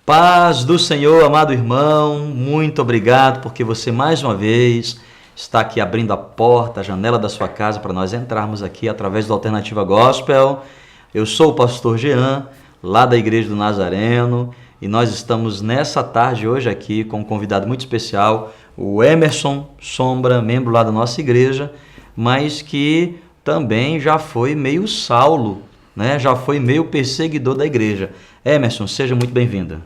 Paz do Senhor, amado irmão, muito obrigado porque você mais uma vez está aqui abrindo a porta, a janela da sua casa para nós entrarmos aqui através do Alternativa Gospel. Eu sou o pastor Jean, lá da Igreja do Nazareno, e nós estamos nessa tarde hoje aqui com um convidado muito especial, o Emerson Sombra, membro lá da nossa igreja, mas que também já foi meio Saulo, né? Já foi meio perseguidor da igreja. Emerson, seja muito bem-vindo.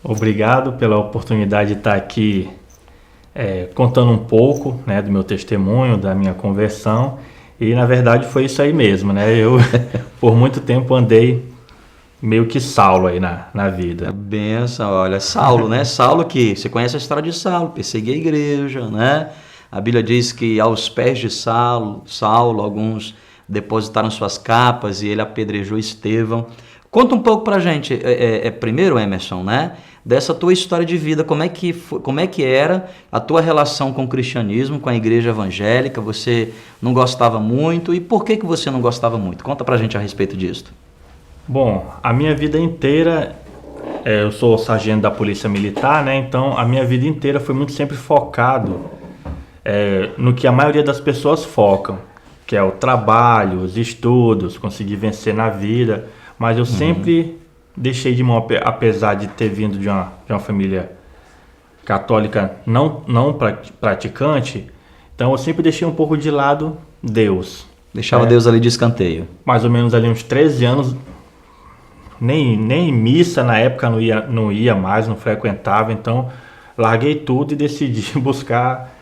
Obrigado pela oportunidade de estar aqui contando um pouco, né, do meu testemunho, da minha conversão. E na verdade foi isso aí mesmo, né? Eu por muito tempo andei meio que Saulo aí na vida. Benção, olha, Saulo, né? Saulo, que você conhece a história de Saulo, perseguia a igreja, né? A Bíblia diz que aos pés de Saulo, alguns depositaram suas capas e ele apedrejou Estevão. Conta um pouco pra gente, primeiro, Emerson, né? Dessa tua história de vida, como é que era a tua relação com o cristianismo, com a igreja evangélica? Você não gostava muito e por que você não gostava muito? Conta pra gente a respeito disso. Bom, a minha vida inteira, eu sou sargento da Polícia Militar, né? Então a minha vida inteira foi muito sempre focado no que a maioria das pessoas focam, que é o trabalho, os estudos, conseguir vencer na vida. Mas eu sempre deixei de mão, apesar de ter vindo de uma família católica não praticante, então eu sempre deixei um pouco de lado Deus. Deixava Deus ali de escanteio. Mais ou menos ali uns 13 anos, nem missa na época não ia mais, não frequentava, então larguei tudo e decidi buscar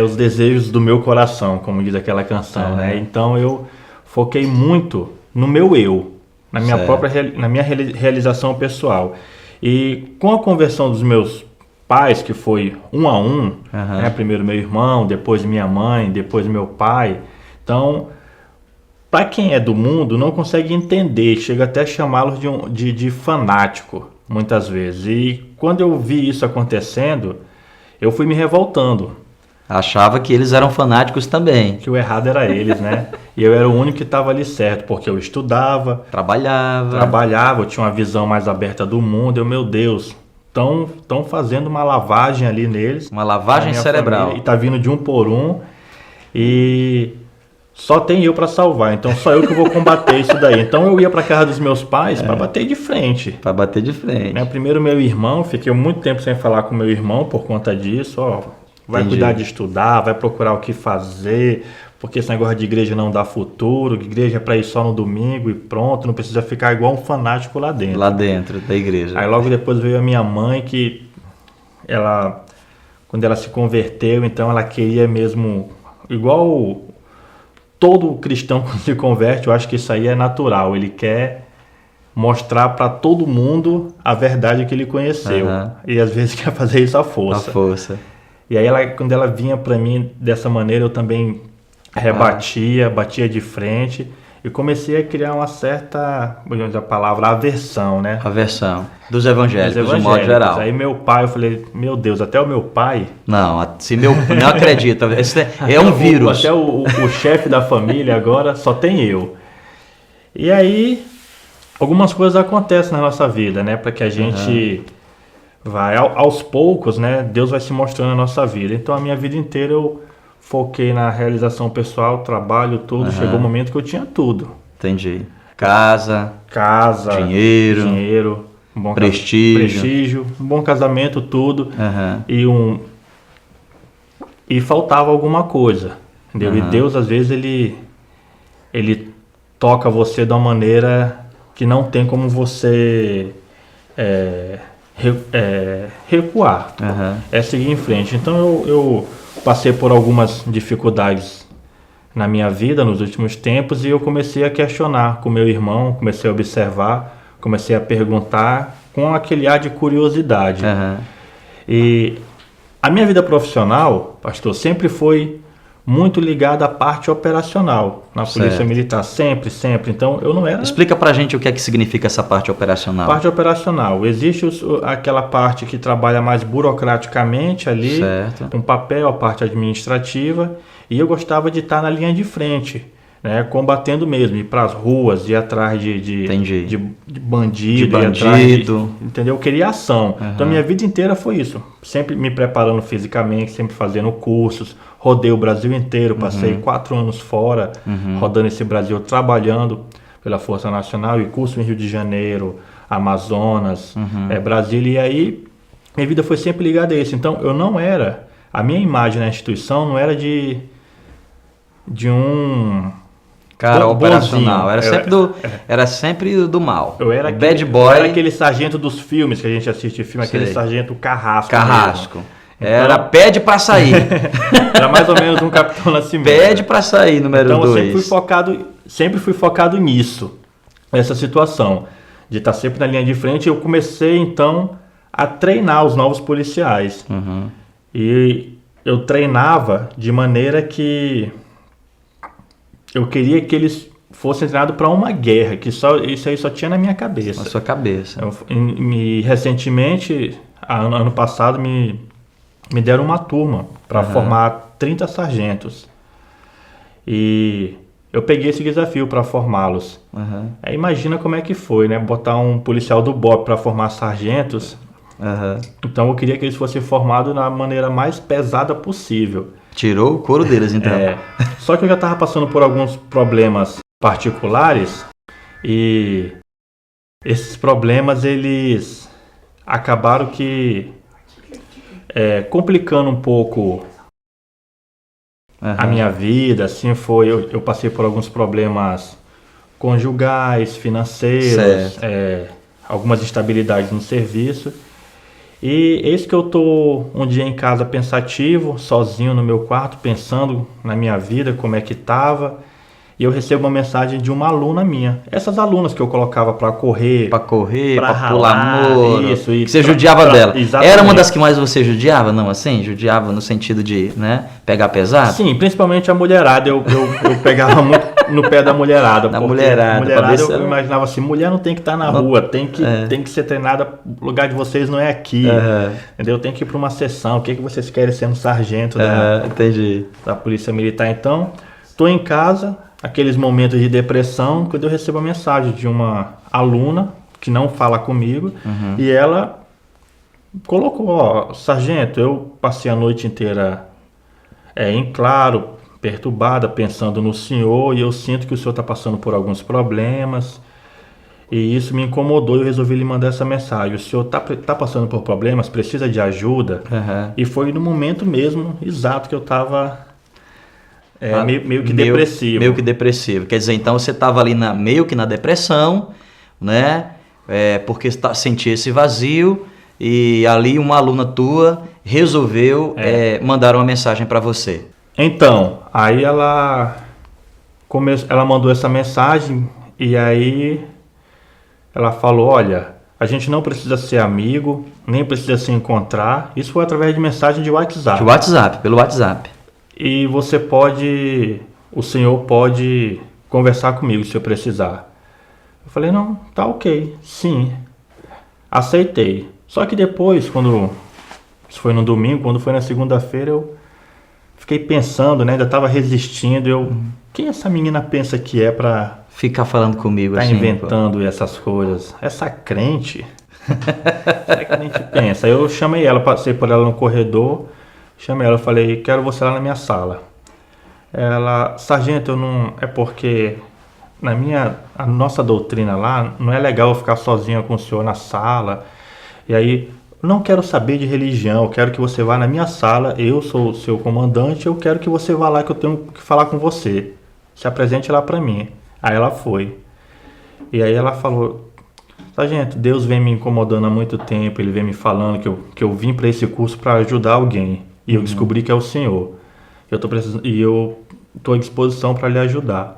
os desejos do meu coração, como diz aquela canção, né? Então eu foquei muito no meu eu, na minha realização pessoal. E com a conversão dos meus pais, que foi um a um, né? Primeiro meu irmão, depois minha mãe, depois meu pai. Então, para quem é do mundo, não consegue entender, chega até a chamá-los de fanático, muitas vezes. E quando eu vi isso acontecendo, eu fui me revoltando. Achava que eles eram fanáticos também. Que o errado era eles, né? E eu era o único que estava ali certo, porque eu estudava, trabalhava, eu tinha uma visão mais aberta do mundo. Meu Deus, estão fazendo uma lavagem ali neles. Uma lavagem cerebral. Família, e tá vindo de um por um. E só tem eu para salvar, então só eu que vou combater isso daí. Então eu ia para casa dos meus pais para bater de frente. Para bater de frente. Né? Primeiro meu irmão, fiquei muito tempo sem falar com meu irmão por conta disso, Vai cuidar de estudar, vai procurar o que fazer, porque esse negócio de igreja não dá futuro, igreja é para ir só no domingo e pronto, não precisa ficar igual um fanático lá dentro. Lá dentro da igreja. Aí logo depois veio a minha mãe, que quando ela se converteu, então ela queria mesmo, igual todo cristão quando se converte, eu acho que isso aí é natural, ele quer mostrar para todo mundo a verdade que ele conheceu. E às vezes quer fazer isso à força. E aí quando ela vinha para mim dessa maneira, eu também batia de frente e comecei a criar uma certa, vamos dizer a palavra, aversão, né? Aversão dos evangélicos, de modo geral. Aí meu pai, eu falei, meu Deus, até o meu pai... Não acredita, esse é um vírus. Até o chefe da família agora só tem eu. E aí, algumas coisas acontecem na nossa vida, né? Para que a gente... vai aos poucos, né? Deus vai se mostrando na nossa vida. Então a minha vida inteira eu foquei na realização pessoal, trabalho, tudo. Chegou um momento que eu tinha tudo. Entendi. Casa, dinheiro, um bom prestígio, um bom casamento, tudo. E faltava alguma coisa, entendeu? E Deus às vezes ele toca você de uma maneira que não tem como você recuar, seguir em frente. Então eu passei por algumas dificuldades na minha vida nos últimos tempos e eu comecei a questionar com meu irmão, comecei a observar, comecei a perguntar com aquele ar de curiosidade. E a minha vida profissional, pastor, sempre foi muito ligada à parte operacional na Polícia Militar, sempre. Então eu não era... Explica pra gente o que é que significa essa parte operacional. Parte operacional, existe aquela parte que trabalha mais burocraticamente ali, um papel, a parte administrativa, e eu gostava de estar na linha de frente, né, combatendo mesmo, ir para as ruas, ir atrás de bandido, de ir atrás bandido. entendeu? Eu queria ação. Então minha vida inteira foi isso, sempre me preparando fisicamente, sempre fazendo cursos, rodei o Brasil inteiro, passei 4 anos fora, rodando esse Brasil, trabalhando pela Força Nacional e curso em Rio de Janeiro, Amazonas, Brasília, e aí minha vida foi sempre ligada a isso. Então eu não era, a minha imagem na instituição não era de um Cara, bonzinho. operacional. Era sempre do mal. Eu era bad eu boy. era aquele sargento dos filmes que a gente assiste filme, aquele Sei. sargento carrasco. Carrasco. mesmo. Era Então, pede pra sair. era mais ou menos um Capitão Nascimento. Pede pra sair, número Então eu 2. sempre fui focado nisso, nessa situação, de estar sempre na linha de frente. Eu comecei então a treinar os novos policiais. E eu treinava de maneira que eu queria que eles fossem treinados para uma guerra, que isso aí só tinha na minha cabeça. Na sua cabeça. Recentemente, ano passado, me deram uma turma para formar 30 sargentos. E eu peguei esse desafio para formá-los. Aí imagina como é que foi, né? Botar um policial do BOP para formar sargentos. Então eu queria que eles fossem formados da maneira mais pesada possível. Tirou o couro deles, então. Só que eu já estava passando por alguns problemas particulares e esses problemas eles acabaram que complicando um pouco a minha vida. Assim foi, eu passei por alguns problemas conjugais, financeiros, algumas instabilidades no serviço. E eis que eu tô um dia em casa pensativo, sozinho no meu quarto, pensando na minha vida, como é que tava. E eu recebo uma mensagem de uma aluna minha. Essas alunas que eu colocava para correr, pra ralar, pular muro. isso, que você judiava dela. Exatamente. Era uma das que mais você judiava? Não, assim? Judiava no sentido de, né, pegar pesado? Sim, principalmente a mulherada. Eu pegava muito no pé da mulherada. Da porque mulherada, pra ver se eu ela- imaginava assim, mulher não tem que estar na rua, tem que ser treinada, o lugar de vocês não é aqui, entendeu? Tem que ir para uma sessão, o que vocês querem sendo sargento Entendi. da Polícia Militar? Então, estou em casa, aqueles momentos de depressão, quando eu recebo a mensagem de uma aluna que não fala comigo, e ela colocou, ó, sargento, eu passei a noite inteira em claro, perturbada, pensando no senhor, e eu sinto que o senhor está passando por alguns problemas, e isso me incomodou, e eu resolvi lhe mandar essa mensagem. O senhor tá passando por problemas, precisa de ajuda? E foi no momento mesmo, exato, que eu estava meio que depressivo. Meio que depressivo. Quer dizer, então você estava ali meio que na depressão, né? Porque sentia esse vazio, e ali uma aluna tua resolveu mandar uma mensagem para você. Então, aí ela mandou essa mensagem, e aí ela falou, olha, a gente não precisa ser amigo, nem precisa se encontrar. Isso foi através de mensagem de WhatsApp. Pelo WhatsApp. E o senhor pode conversar comigo se eu precisar. Eu falei, não, tá ok, sim, aceitei. Só que depois, isso foi no domingo, quando foi na segunda-feira, eu fiquei pensando, né, ainda estava resistindo, quem essa menina pensa que é pra Ficar falando comigo tá assim. inventando essas coisas? Essa crente pensa. Aí eu chamei ela, passei por ela no corredor, chamei ela, falei, quero você lá na minha sala. Ela, sargento, eu não... É porque a nossa doutrina lá, não é legal eu ficar sozinha com o senhor na sala. E aí, não quero saber de religião, eu quero que você vá na minha sala, eu sou o seu comandante, eu quero que você vá lá que eu tenho que falar com você. Se apresente lá pra mim. Aí ela foi. E aí ela falou, sargento, Deus vem me incomodando há muito tempo, ele vem me falando que eu vim para esse curso para ajudar alguém. E eu descobri que é o senhor. Eu tô à disposição para lhe ajudar.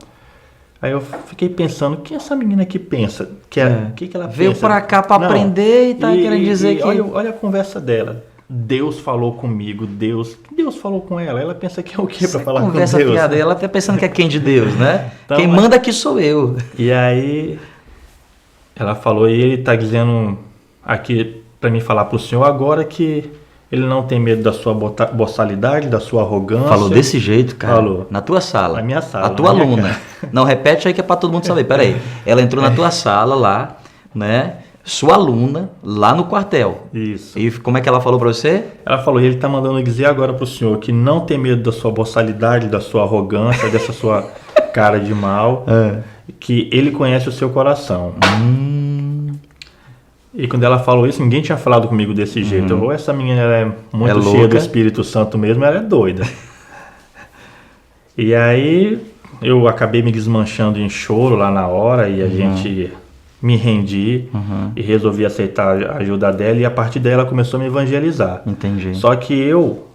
Aí eu fiquei pensando, quem é essa menina que pensa? Que ela Veio pensa? pra cá pra aprender e tá querendo dizer que... Olha a conversa dela. Deus falou comigo, Deus falou com ela. Ela pensa que é o quê para falar com Deus? Conversa fiada, ela tá pensando que é quem de Deus, né? Então, quem manda aqui sou eu. E aí ela falou, e ele tá dizendo aqui para mim falar pro senhor agora que ele não tem medo da sua boçalidade, da sua arrogância. Falou desse jeito, cara? Falou. Na tua sala? Na minha sala. A tua aluna. Não, repete aí que é para todo mundo saber. Peraí. Ela entrou na tua sala lá, né? Sua aluna, lá no quartel. Isso. E como é que ela falou para você? Ela falou, e ele está mandando dizer agora para o senhor que não tem medo da sua boçalidade, da sua arrogância, dessa sua cara de mal, que ele conhece o seu coração. E quando ela falou isso, ninguém tinha falado comigo desse jeito. Ou essa menina ela é muito cheia do Espírito Santo mesmo, ela é doida. E aí eu acabei me desmanchando em choro lá na hora e a gente me rendi e resolvi aceitar a ajuda dela, e a partir dela começou a me evangelizar. Entendi. Só que eu,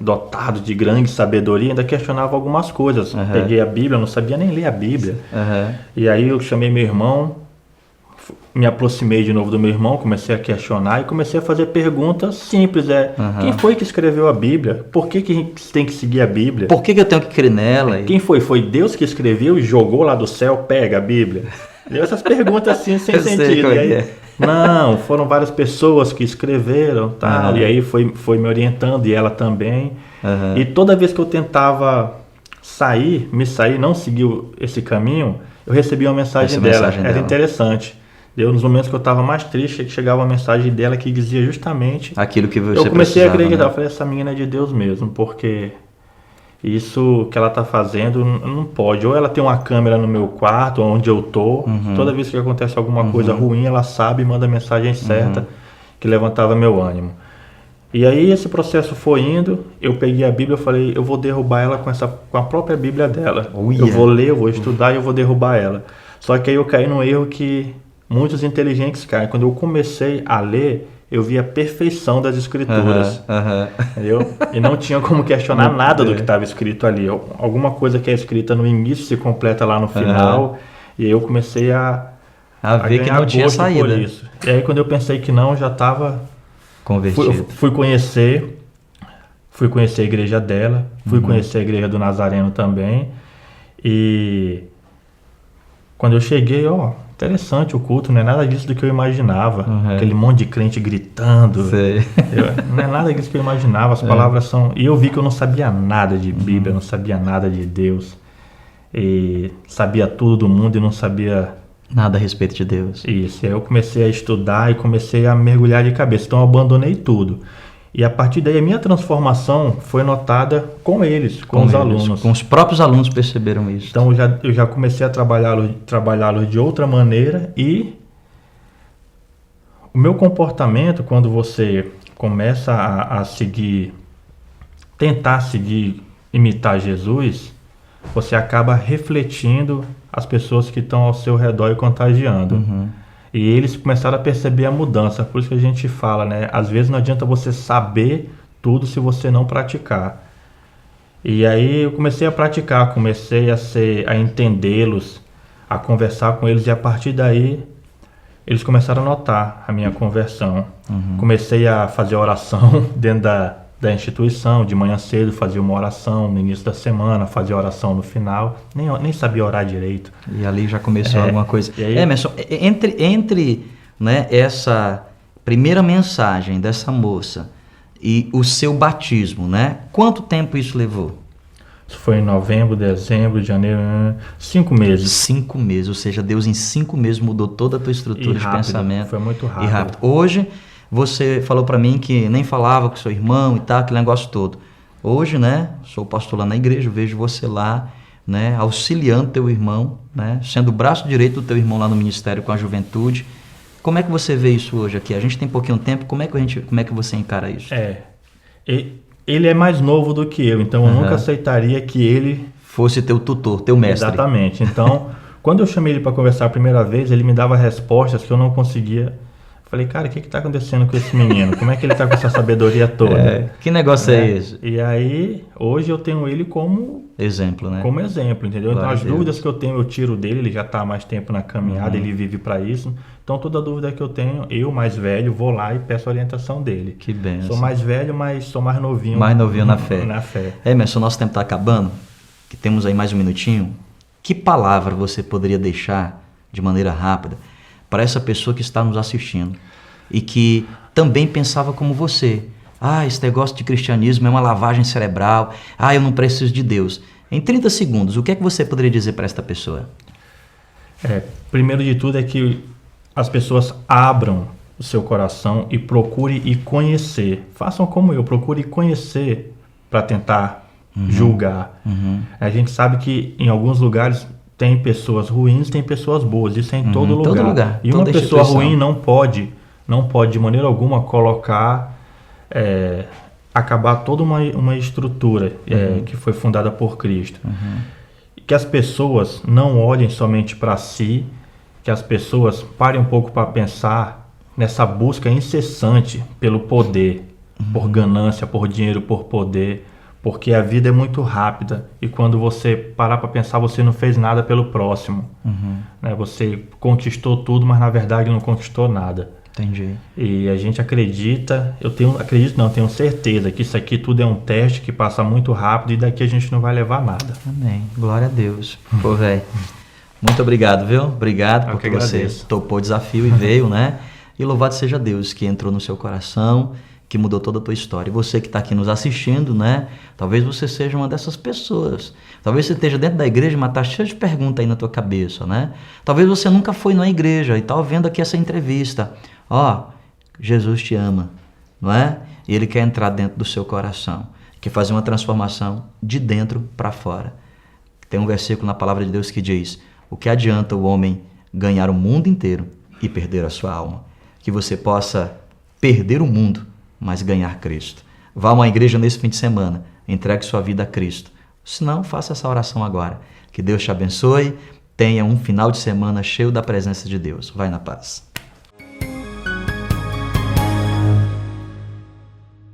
dotado de grande sabedoria, ainda questionava algumas coisas. Peguei a Bíblia, não sabia nem ler a Bíblia. E aí eu chamei meu irmão, me aproximei de novo do meu irmão, comecei a questionar e comecei a fazer perguntas simples. Quem foi que escreveu a Bíblia? Por que tem que seguir a Bíblia? Por que eu tenho que crer nela? Quem foi? Foi Deus que escreveu e jogou lá do céu, pega a Bíblia? E essas perguntas assim, sem sentido. E aí, não, foram várias pessoas que escreveram, tal. E aí foi me orientando, e ela também. E toda vez que eu tentava me sair, não seguir esse caminho, eu recebia uma mensagem dela. Era interessante. Nos momentos que eu estava mais triste, chegava uma mensagem dela que dizia justamente aquilo que você eu comecei a acreditar, né? Eu falei, essa menina é de Deus mesmo, porque isso que ela está fazendo não pode. Ou ela tem uma câmera no meu quarto, onde eu tô, toda vez que acontece alguma coisa ruim, ela sabe e manda a mensagem certa, que levantava meu ânimo. E aí esse processo foi indo, eu peguei a Bíblia e falei, eu vou derrubar ela com a própria Bíblia dela. Eu vou ler, eu vou estudar e eu vou derrubar ela. Só que aí eu caí num erro que muitos inteligentes caem. Quando eu comecei a ler, eu vi a perfeição das escrituras. Entendeu? E não tinha como questionar nada do que estava escrito ali. Alguma coisa que é escrita no início se completa lá no final. E aí eu comecei a ver que não tinha saída. Por isso. E aí quando eu pensei que não, já estava convertido. Fui conhecer a igreja dela, fui conhecer a igreja do Nazareno também. E quando eu cheguei, interessante o culto, não é nada disso do que eu imaginava. Aquele monte de crente gritando. Não é nada disso que eu imaginava. As palavras são... E eu vi que eu não sabia nada de Bíblia, não sabia nada de Deus. E sabia tudo do mundo e não sabia... nada a respeito de Deus. Isso. E aí eu comecei a estudar e comecei a mergulhar de cabeça. Então eu abandonei tudo. E a partir daí a minha transformação foi notada com eles, com os alunos. Com os próprios alunos perceberam isso. Então eu já comecei a trabalhá-los de outra maneira, e o meu comportamento, quando você começa a tentar seguir, imitar Jesus, você acaba refletindo as pessoas que estão ao seu redor e contagiando. E eles começaram a perceber a mudança. Por isso que a gente fala, né? Às vezes não adianta você saber tudo se você não praticar. E aí eu comecei a praticar, comecei a entendê-los, a conversar com eles, e a partir daí eles começaram a notar a minha conversão. Comecei a fazer oração dentro da instituição, de manhã cedo fazia uma oração no início da semana, fazia oração no final, nem sabia orar direito. E ali já começou alguma coisa. Aí... Emerson, entre né, essa primeira mensagem dessa moça e o seu batismo, né? Quanto tempo isso levou? Isso foi em novembro, dezembro, janeiro, 5 meses. 5 meses, ou seja, Deus em 5 meses mudou toda a tua estrutura de pensamento. Foi muito rápido. E rápido. Hoje, você falou para mim que nem falava com seu irmão e tal, aquele negócio todo. Hoje, né, sou pastor lá na igreja, vejo você lá, né, auxiliando teu irmão, né, sendo o braço direito do teu irmão lá no ministério com a juventude. Como é que você vê isso hoje aqui? A gente tem pouquinho tempo, como é que você encara isso? Ele é mais novo do que eu, então eu nunca aceitaria que ele fosse teu tutor, teu mestre. Exatamente. Então, quando eu chamei ele para conversar a primeira vez, ele me dava respostas que eu não conseguia. Falei, cara, o que está acontecendo com esse menino? Como é que ele está com essa sabedoria toda? Que negócio é esse? E aí, hoje eu tenho ele como exemplo, né? Como exemplo, entendeu? Glória então, as dúvidas que eu tenho, eu tiro dele. Ele já está há mais tempo na caminhada, ele vive para isso. Então, toda dúvida que eu tenho, eu, mais velho, vou lá e peço a orientação dele. Que benção. Sou mais velho, mas sou mais novinho. Mais novinho na fé. Na fé. Emerson, nosso tempo está acabando, que temos aí mais um minutinho. Que palavra você poderia deixar de maneira rápida para essa pessoa que está nos assistindo e que também pensava como você? esse negócio de cristianismo é uma lavagem cerebral, eu não preciso de Deus. Em 30 segundos, o que é que você poderia dizer para esta pessoa? Primeiro de tudo é que as pessoas abram o seu coração e procure e conhecer. Façam como eu, procure conhecer para tentar julgar. A gente sabe que em alguns lugares tem pessoas ruins, tem pessoas boas. Isso é em todo lugar. E uma pessoa ruim não pode de maneira alguma colocar, acabar toda uma estrutura que foi fundada por Cristo. Que as pessoas não olhem somente para si, que as pessoas parem um pouco para pensar nessa busca incessante pelo poder, por ganância, por dinheiro, por poder, porque a vida é muito rápida e quando você parar para pensar, você não fez nada pelo próximo. Né? Você conquistou tudo, mas na verdade não conquistou nada. Entendi. E a gente acredita, tenho certeza que isso aqui tudo é um teste que passa muito rápido e daqui a gente não vai levar nada. Amém. Glória a Deus. Pô, velho. Muito obrigado, viu? Obrigado porque você topou o desafio e veio, né? E louvado seja Deus que entrou no seu coração, que mudou toda a tua história. E você que está aqui nos assistindo, né? Talvez você seja uma dessas pessoas. Talvez você esteja dentro da igreja, mas está cheio de perguntas aí na tua cabeça, né? Talvez você nunca foi na igreja e está vendo aqui essa entrevista. Jesus te ama, não é? E Ele quer entrar dentro do seu coração, quer fazer uma transformação de dentro para fora. Tem um versículo na palavra de Deus que diz: o que adianta o homem ganhar o mundo inteiro e perder a sua alma? Que você possa perder o mundo, mas ganhar Cristo. Vá a uma igreja nesse fim de semana, entregue sua vida a Cristo. Se não, faça essa oração agora. Que Deus te abençoe, tenha um final de semana cheio da presença de Deus. Vai na paz.